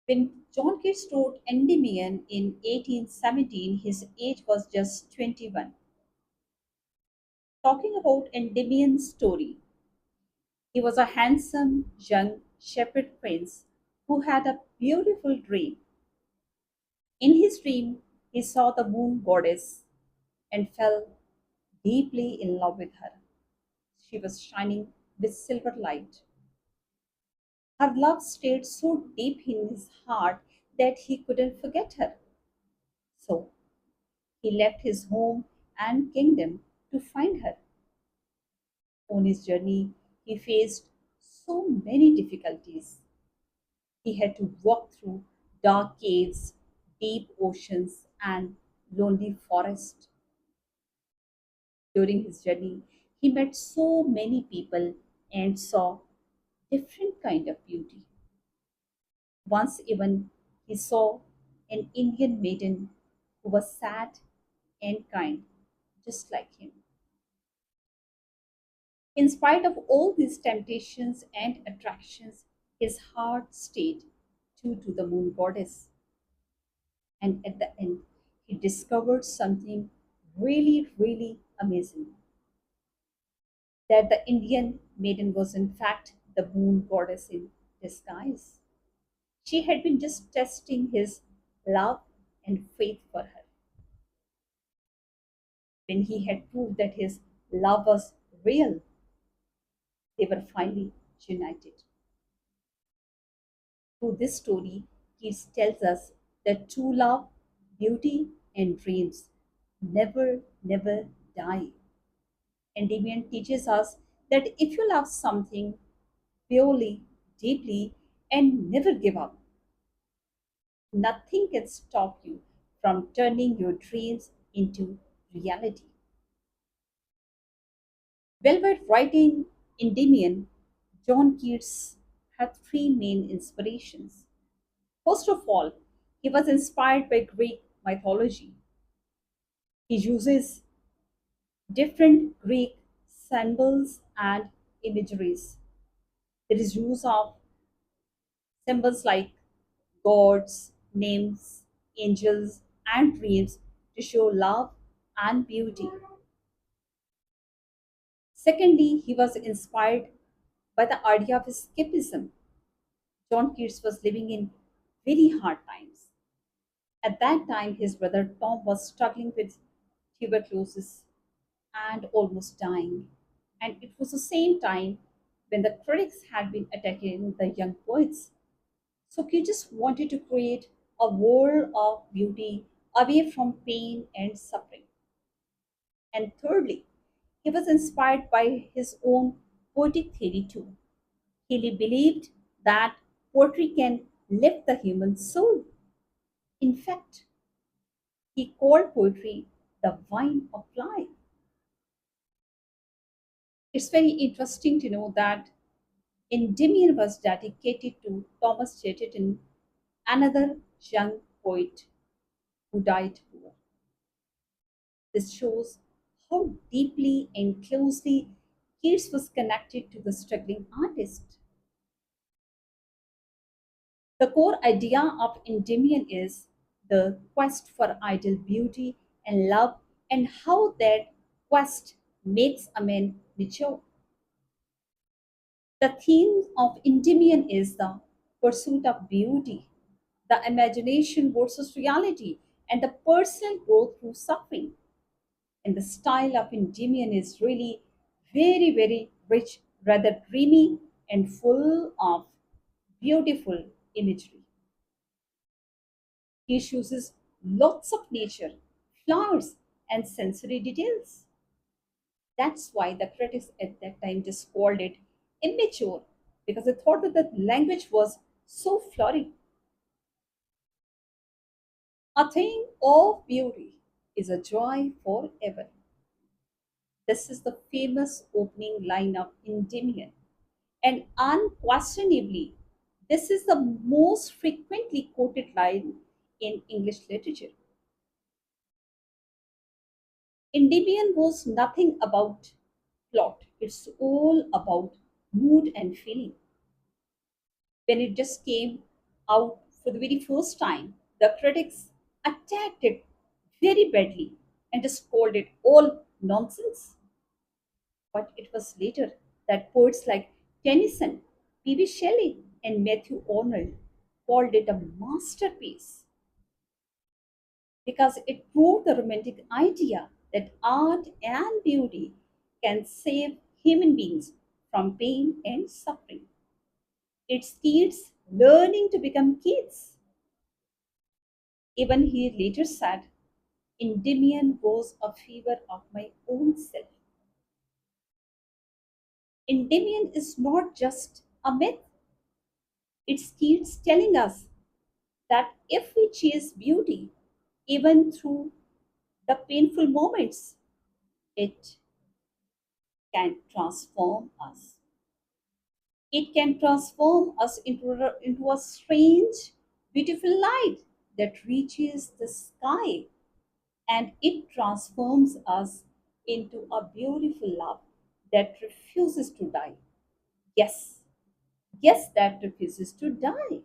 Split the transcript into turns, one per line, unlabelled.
When John Keats wrote Endymion in 1817, his age was just 21. Talking about Endymion's story, he was a handsome young shepherd prince who had a beautiful dream. In his dream, he saw the moon goddess and fell deeply in love with her. She was shining with silver light. Her love stayed so deep in his heart that he couldn't forget her. So he left his home and kingdom to find her. On his journey, he faced so many difficulties. He had to walk through dark caves, deep oceans, and lonely forests. During his journey, he met so many people and saw different kind of beauty. Once even he saw an Indian maiden who was sad and kind, just like him. In spite of all these temptations and attractions, his heart stayed true to the moon goddess. And at the end, he discovered something really, really amazing, that the Indian maiden was in fact the moon goddess in disguise. She had been just testing his love and faith for her. When he had proved that his love was real, they were finally united. Through this story, Keats tells us that true love, beauty, and dreams never die. Endymion teaches us that if you love something purely, deeply, and never give up, nothing can stop you from turning your dreams into reality. Well, while writing Endymion, John Keats had three main inspirations. First of all, he was inspired by Greek mythology. He uses different Greek symbols and imageries. There is use of symbols like gods, nymphs, angels, and dreams to show love and beauty. Secondly, he was inspired by the idea of escapism. John Keats was living in very hard times. At that time, his brother Tom was struggling with tuberculosis and almost dying. And it was the same time when the critics had been attacking the young poets. So he just wanted to create a world of beauty away from pain and suffering. And thirdly, he was inspired by his own poetic theory too. He believed that poetry can lift the human soul. In fact, he called poetry the wine of life. It's very interesting to know that Endymion was dedicated to Thomas Chatterton, another young poet who died poor. This shows how deeply and closely Keats was connected to the struggling artist. The core idea of Endymion is the quest for ideal beauty and love, and how that quest makes a man mature. The theme of Endymion is the pursuit of beauty, the imagination versus reality, and the personal growth through suffering. And the style of Endymion is really very rich, rather dreamy, and full of beautiful imagery. He uses lots of nature, flowers, and sensory details. That's why the critics at that time just called it immature, because they thought that the language was so florid. A thing of beauty is a joy forever. This is the famous opening line of Endymion. And unquestionably, this is the most frequently quoted line in English literature. Endymion was nothing about plot, it's all about mood and feeling. When it just came out For the very first time, the critics attacked it very badly and just called it all nonsense. But it was later that poets like Tennyson, P.B. Shelley, and Matthew Arnold called it a masterpiece because it proved the romantic idea that art and beauty can save human beings from pain and suffering. It's Keats learning to become Keats. Even he later said, Endymion was a fever of my own self. Endymion is not just a myth, it's Keats telling us that if we chase beauty, even through the painful moments, it can transform us. It can transform us into a strange, beautiful light that reaches the sky, and it transforms us into a beautiful love that refuses to die. Yes, yes, that refuses to die.